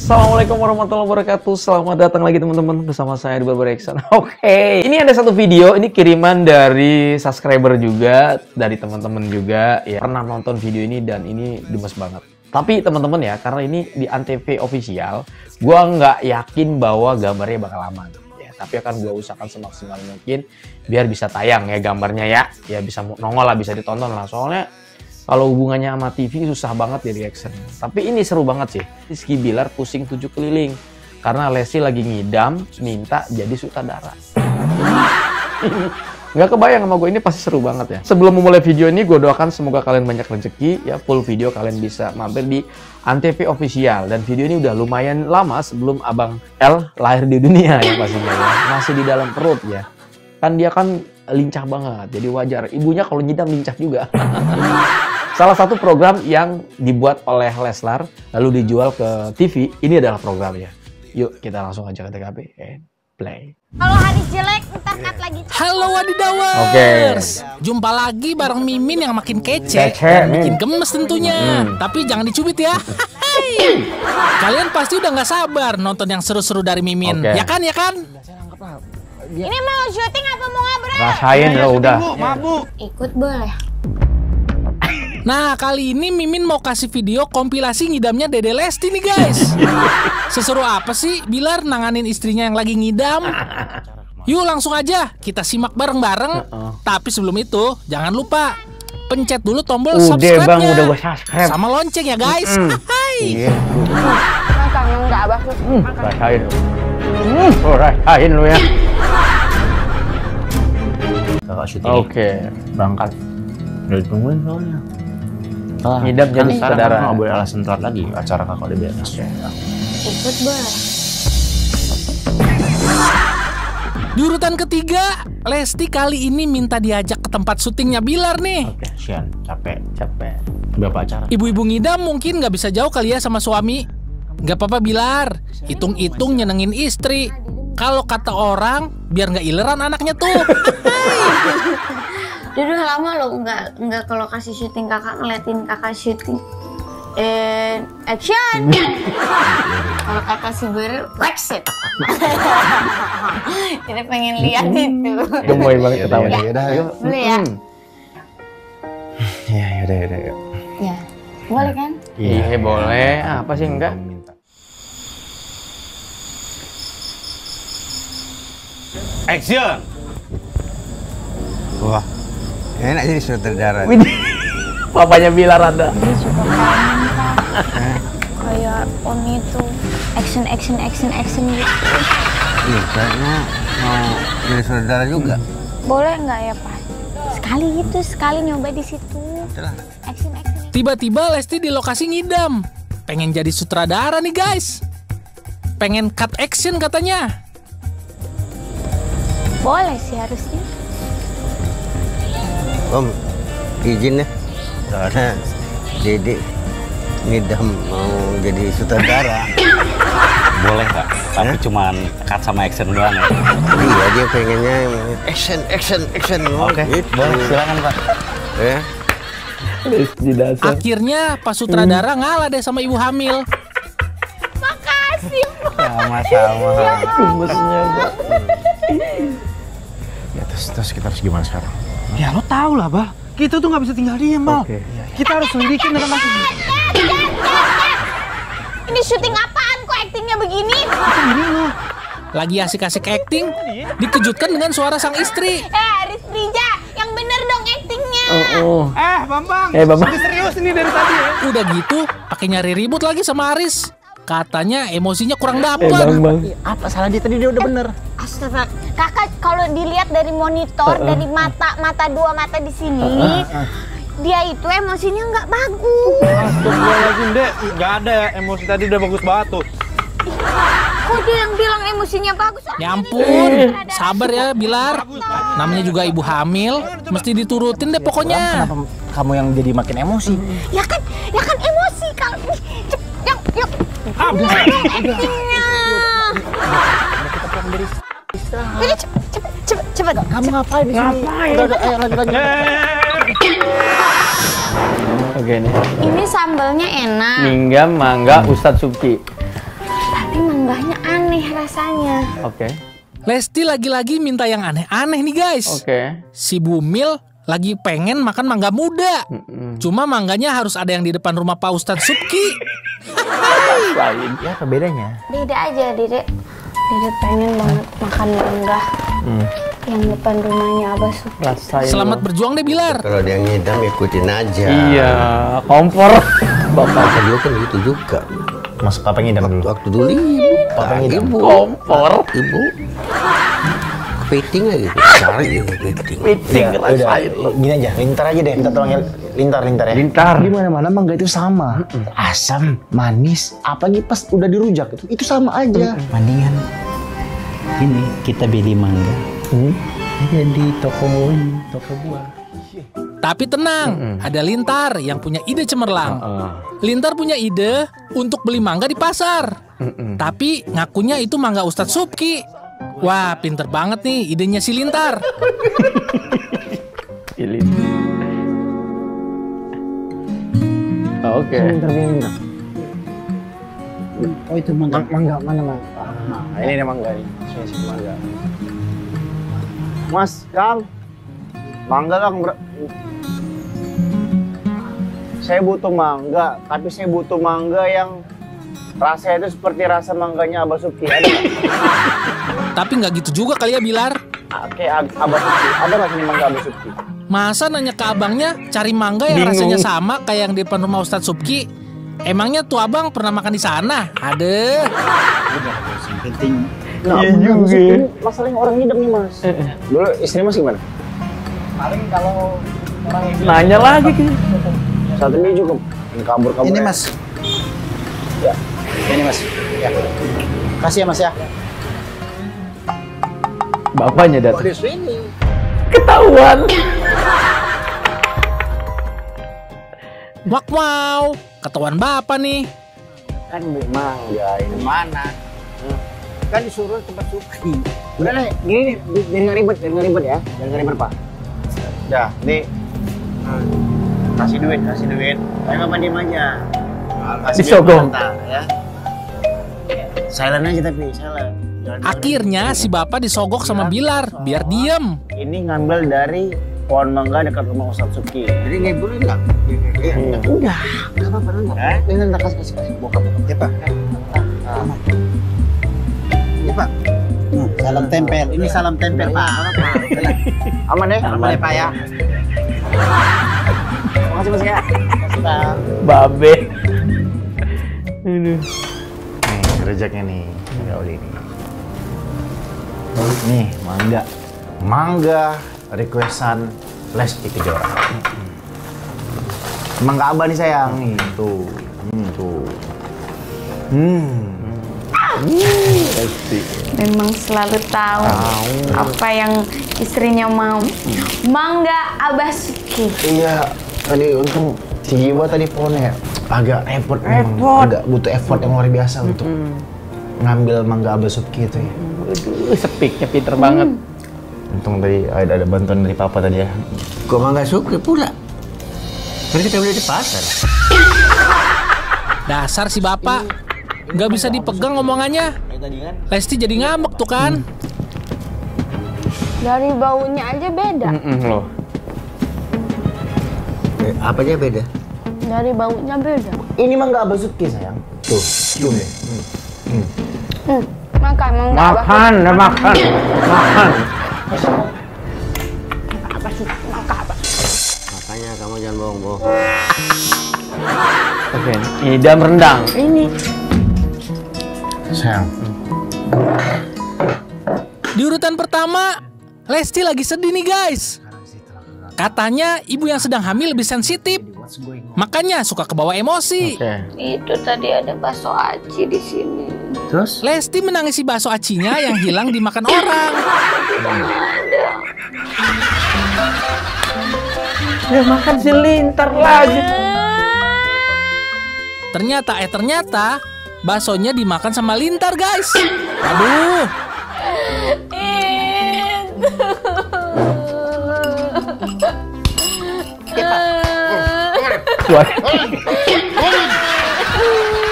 Assalamualaikum warahmatullahi wabarakatuh. Selamat datang lagi teman-teman bersama saya di Barbar Action. Oke, ini ada satu video, ini kiriman dari subscriber juga, dari teman-teman juga ya. Pernah nonton video ini dan ini gemes banget. Tapi teman-teman ya, karena ini di Antv official, gua nggak yakin bahwa gambarnya bakal aman. Ya, tapi akan gua usahakan semaksimal mungkin biar bisa tayang ya gambarnya ya. Ya bisa nongol lah, bisa ditonton lah. Soalnya kalau hubungannya sama TV susah banget ya reaction. Tapi ini seru banget sih. Rizky Bilar pusing 7 keliling. Karena Lesti lagi ngidam, minta jadi sutradara. Nggak kebayang sama gue, ini pasti seru banget ya. Sebelum memulai video ini, gue doakan semoga kalian banyak rezeki. Ya, full video kalian bisa mampir di Antv official. Dan video ini udah lumayan lama sebelum Abang L lahir di dunia ya pastinya ya. Masih di dalam perut ya. Kan dia kan lincah banget, jadi wajar. Ibunya kalau nyidam lincah juga. Salah satu program yang dibuat oleh Leslar lalu dijual ke TV, ini adalah programnya. Yuk kita langsung aja ke TKP and play. Kalau Haris jelek, ntar cut lagi. Halo Wadidawers, jumpa lagi bareng Mimin yang makin kece dan bikin gemes tentunya. Tapi jangan dicubit ya. Kalian pasti udah nggak sabar nonton yang seru-seru dari Mimin, ya kan? Ini mau syuting apa mau ngobrol? Rasain lo udah. Mabuk. Ikut boleh. Nah, kali ini Mimin mau kasih video kompilasi ngidamnya Dede Lesti nih guys. Seseru apa sih Bilar nanganin istrinya yang lagi ngidam? Yuk langsung aja kita simak bareng-bareng. Tapi sebelum itu jangan lupa pencet dulu tombol subscribe-nya. Bang, udah gua subscribe. Sama lonceng ya guys. Iya. Makan enggak abah. Rasain. Rasain lu ya. Oke, berangkat. Udah ditungguin soalnya. Ngidam jadi sutradara. Nggak boleh alasan telat lagi acara kakak udah beres. Ikut boleh. Di urutan ketiga, Lesti kali ini minta diajak ke tempat syutingnya Bilar nih. Oke, sian, capek. Berapa acara? Ibu-ibu ngidam mungkin nggak bisa jauh kali ya sama suami. Nggak apa-apa Bilar, hitung-hitung nyenengin istri. Kalau kata orang, biar nggak ileran anaknya tuh. Udah lama lo nggak ke lokasi syuting kakak, ngeliatin kakak syuting. Action. Kalau kakak sih exit. Kita pengen lihat itu. Gemoy banget ketawa. Ya, Boleh ya? Ya, yaudah. Ya. Boleh kan? Iya boleh. Apa sih enggak? Action. Wah, enak jadi sutradara. Papanya Bilar ada. Dia suka main Pak. Kayak on itu action gitu. Iya, kayaknya mau jadi sutradara juga. Boleh nggak ya Pak? Sekali nyoba di situ. Action. Tiba-tiba Lesti di lokasi ngidam. Pengen jadi sutradara nih guys. Pengen cut action katanya. Boleh sih harusnya. Om, izin ya, soalnya Dede ngidam mau jadi sutradara. Boleh nggak? Tapi cuman cut sama action doang ya? Iya, dia pengennya action. Oke, gitu. boleh, silakan Pak. Ya. Akhirnya Pak Sutradara ngalah deh sama ibu hamil. Makasih Pak. Sama-sama. Gemesnya Pak. Ya, terus kita harus gimana sekarang? Ya lo tau lah, Bah. Kita tuh nggak bisa tinggal diem, Mal. Kita harus selidikin tentang kasus ini. Ini syuting apaan kok aktingnya begini? Lagi asik-asik acting, dikejutkan dengan suara sang istri. Haris Rija, yang bener dong aktingnya. Bambang. Bambang. Lebih serius ini dari tadi ya. Udah gitu, pakai nyari ribut lagi sama Aris. Katanya emosinya kurang dapet. Bang. Apa salah dia tadi, dia udah bener. Astaga, kakak kalau dilihat dari monitor, dari dua mata di sini, dia itu emosinya nggak bagus. Astagfirullahaladzim, Dek. Nggak ada ya, emosi tadi udah bagus banget tuh. Kok dia yang bilang emosinya bagus? Ya ampun, sabar ya Bilar. Namanya juga ibu hamil, mesti diturutin deh pokoknya. Kenapa kamu yang jadi makin emosi? Ya kan emosi kalau yuk. Aktingnya. Ini cepet. Kamu ngapain di sini? Udah, ayo lanjut. Oke nih. Ini sambalnya enak. Mingga, mangga, Ustadz Subki. mangganya aneh rasanya. Oke. Lesti lagi-lagi minta yang aneh-aneh nih guys. Oke. Si Bumil lagi pengen makan mangga muda. Cuma mangganya harus ada yang di depan rumah Pak Ustadz Subki. Ya apa bedanya? Beda aja, Dede. Dede pengen banget makan mangga yang depan rumahnya Abah Subki. Rasain. Selamat berjuang deh Bilar. Kalau dia ngidam ikutin aja. Iya, kompor. Bapak dulu kan gitu juga. Masuk apa ngidam dulu? Waktu dulu ibu. Papa ngidam. Ibu. Kompor. Ibu. Kepiting lagi. Cari kepiting. Piting rasain lo. Gini aja, lintar aja deh. Minta tolong lintar ya. Lintar. Di mana-mana mangga itu sama. Asam, manis, apalagi pas udah dirujak itu sama aja. Mendingan ini kita beli mangga. Aja di toko buah. Tapi tenang, ada Lintar yang punya ide cemerlang. Lintar punya ide untuk beli mangga di pasar. Tapi ngakunya itu mangga Ustadz Subki. Wah, pinter banget nih idenya si Lintar. Pilih. Oke. Oh itu mangga. Mangga mana mangga? Nah, ini mangga ini. Sini mangga. Mas, Kang. Mangga Kang. Saya butuh mangga, tapi saya butuh mangga yang rasanya itu seperti rasa mangganya Abah Subki. Ada nggak? Tapi nggak gitu juga kali ya Bilar. Kayak Abah Subki. Ada nggak sini mangga Abah Subki? Masa nanya ke abangnya cari mangga yang rasanya sama kayak yang di depan rumah Ustadz Subki? Emangnya tuh abang pernah makan di sana? Ada. Penting. Nah, iya juga. Masalahnya orang ngidam nih mas. Dulu istri mas gimana? Paling kalau orang Nanya lagi gitu. saat ini cukup kabur-kabur. Ini mas. Ya. Ini mas. Ya. Kasih ya mas ya. Bapaknya datang. Di sini. Ketahuan. Wow, ketahuan bapak nih. Kan mangga ini mana? Kan disuruh tempat Subki. Udah nih, gini nih, biar nggak ribet ya. Jangan nggak ribet pak. Dah, nih. Kasih duit. Tapi bapak diem aja. Kasih duit Disogong. bentar, ya. Silent aja tapi silent. Akhirnya si bapak disogok sama Bilar biar diem. Ini ngambil dari pohon mangga dekat rumah Ustadz Subki. Jadi nggak boleh nggak? Enggak apa-apa enggak. Ini entar kasih bokap. Ya pak. Ya pak. Salam tempel. Ini salam tempel pak. Aman ya? Aman ya pak ya. Makasih mas ya. Makasih pak. Babe. Ini. Nih rejaknya nih. Ya udah ini. Nih mangga requestan Lesti Kejora. Mangga abah nih sayang nih tuh. Pasti. Memang selalu tahu apa yang istrinya mau. Mangga Abah Subki. Iya, tadi untung si Jiwa tadi pohonnya agak repot. Agak butuh effort yang luar biasa untuk ngambil mangga Abah Subki itu ya. Aduh, sepiknya pinter banget. Untung tadi ada bantuan dari papa tadi ya. Kok mangga Subki pula? Kan kita beli di pasar. Dasar si bapak, nggak bisa dipegang omongannya. Lesti jadi ngambek tuh kan. Dari baunya aja beda. Loh. Apanya beda? Dari baunya beda. Ini mangga Abah Subki sayang. Tuh, cium deh. Makan mangga Abah Makan. apa sih? Mangga Abah. Makanya kamu jangan bohong-bohong. Oke, idam rendang. Ini Sayang. Di urutan pertama, Lesti lagi sedih nih guys. Katanya ibu yang sedang hamil lebih sensitif, makanya suka kebawa emosi. Oke. itu tadi ada bakso aci di sini. Terus? Lesti menangisi bakso acinya yang hilang dimakan orang. Ya makan si Lintar lagi. Ternyata baksonya dimakan sama Lintar guys. Aduh. Wah.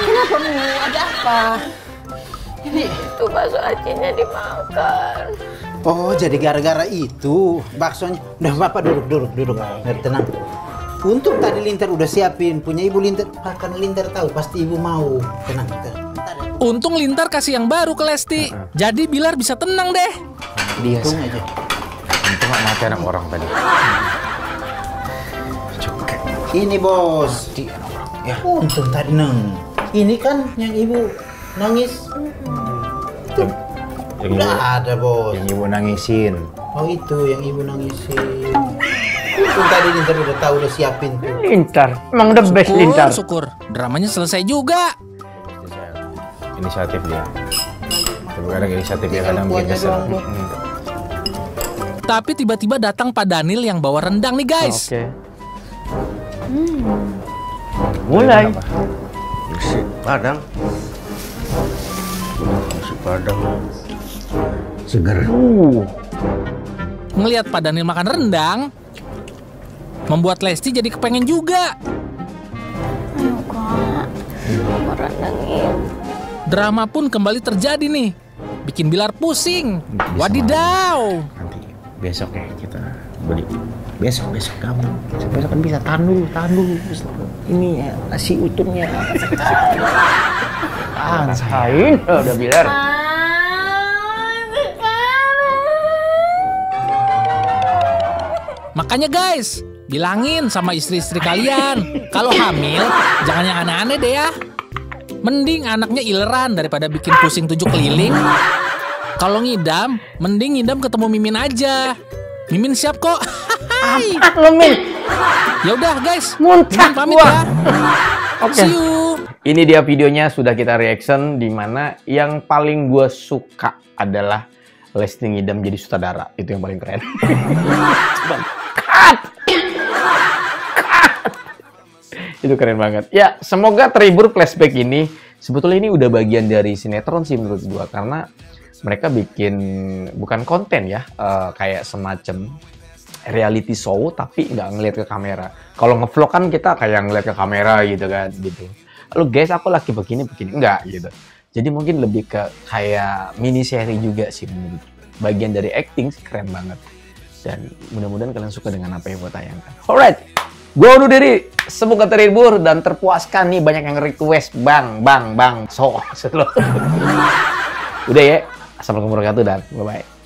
Kenapa Mu? Ada apa? itu bakso acinya dimakan. Oh, jadi gara-gara itu baksonya. Udah Bapak duduk. Biar tenang. Untuk tadi Lintar udah siapin, punya Ibu Lintar. Karena Lintar tahu pasti Ibu mau. Tenang. Bentar ya. Untung Lintar kasih yang baru ke Lesti. Jadi Bilar bisa tenang deh. Dia Tunggu aja. untung nggak mati anak orang tadi. Ini bos. Ya, untung tadi neng. Ini kan yang Ibu nangis. Tuh. Udah ada bos. Yang ibu nangisin. Oh itu yang Ibu nangisin. Untung tadi Lintar udah tahu, udah siapin tuh. Lintar, emang the best Lintar. Syukur. Dramanya selesai juga. Inisiatif dia. Kadang inisiatif dia kadang bikin kesel. Tapi tiba-tiba datang Pak Daniel yang bawa rendang nih guys. Oke. Mulai. Nasi Padang. Nasi Padang. Seger. Ngelihat Pak Daniel makan rendang, membuat Lesti jadi kepengen juga. Ayo kak, mau rendangin. Drama pun kembali terjadi nih. Bikin Bilar pusing. Wadidaw. Nanti besok ya kita beli. Besok kamu. Besok kan bisa tahan dulu. Ini ya nasi utuhnya. Rasain. Udah Bilar. Makanya guys, bilangin sama istri-istri kalian, kalau hamil jangan yang aneh-aneh deh ya. Mending anaknya ileran daripada bikin pusing 7 keliling. Kalau ngidam, mending ngidam ketemu Mimin aja. Mimin siap kok. Amat lo Min. Ya udah guys, Muntah Mimin pamit gua. ya. Oke. See you. Ini dia videonya sudah kita reaction, di mana yang paling gue suka adalah Lesti ngidam jadi sutradara. Itu yang paling keren. Coba. Cut. Itu keren banget. Ya, semoga terhibur flashback ini. Sebetulnya ini udah bagian dari sinetron sih menurut gua, karena mereka bikin bukan konten ya, kayak semacam reality show tapi nggak ngeliat ke kamera. Kalau ngevlog kan kita kayak ngeliat ke kamera gitu kan, gitu. Lalu guys, aku lagi begini enggak gitu. Jadi mungkin lebih ke kayak mini seri juga sih menurut. Bagian dari acting sih keren banget. Dan mudah-mudahan kalian suka dengan apa yang gue tayangkan. Alright, gue undur diri. Semoga terhibur dan terpuaskan nih, banyak yang request bang. So, udah ya. Assalamualaikum warahmatullahi wabarakatuh dan bye-bye.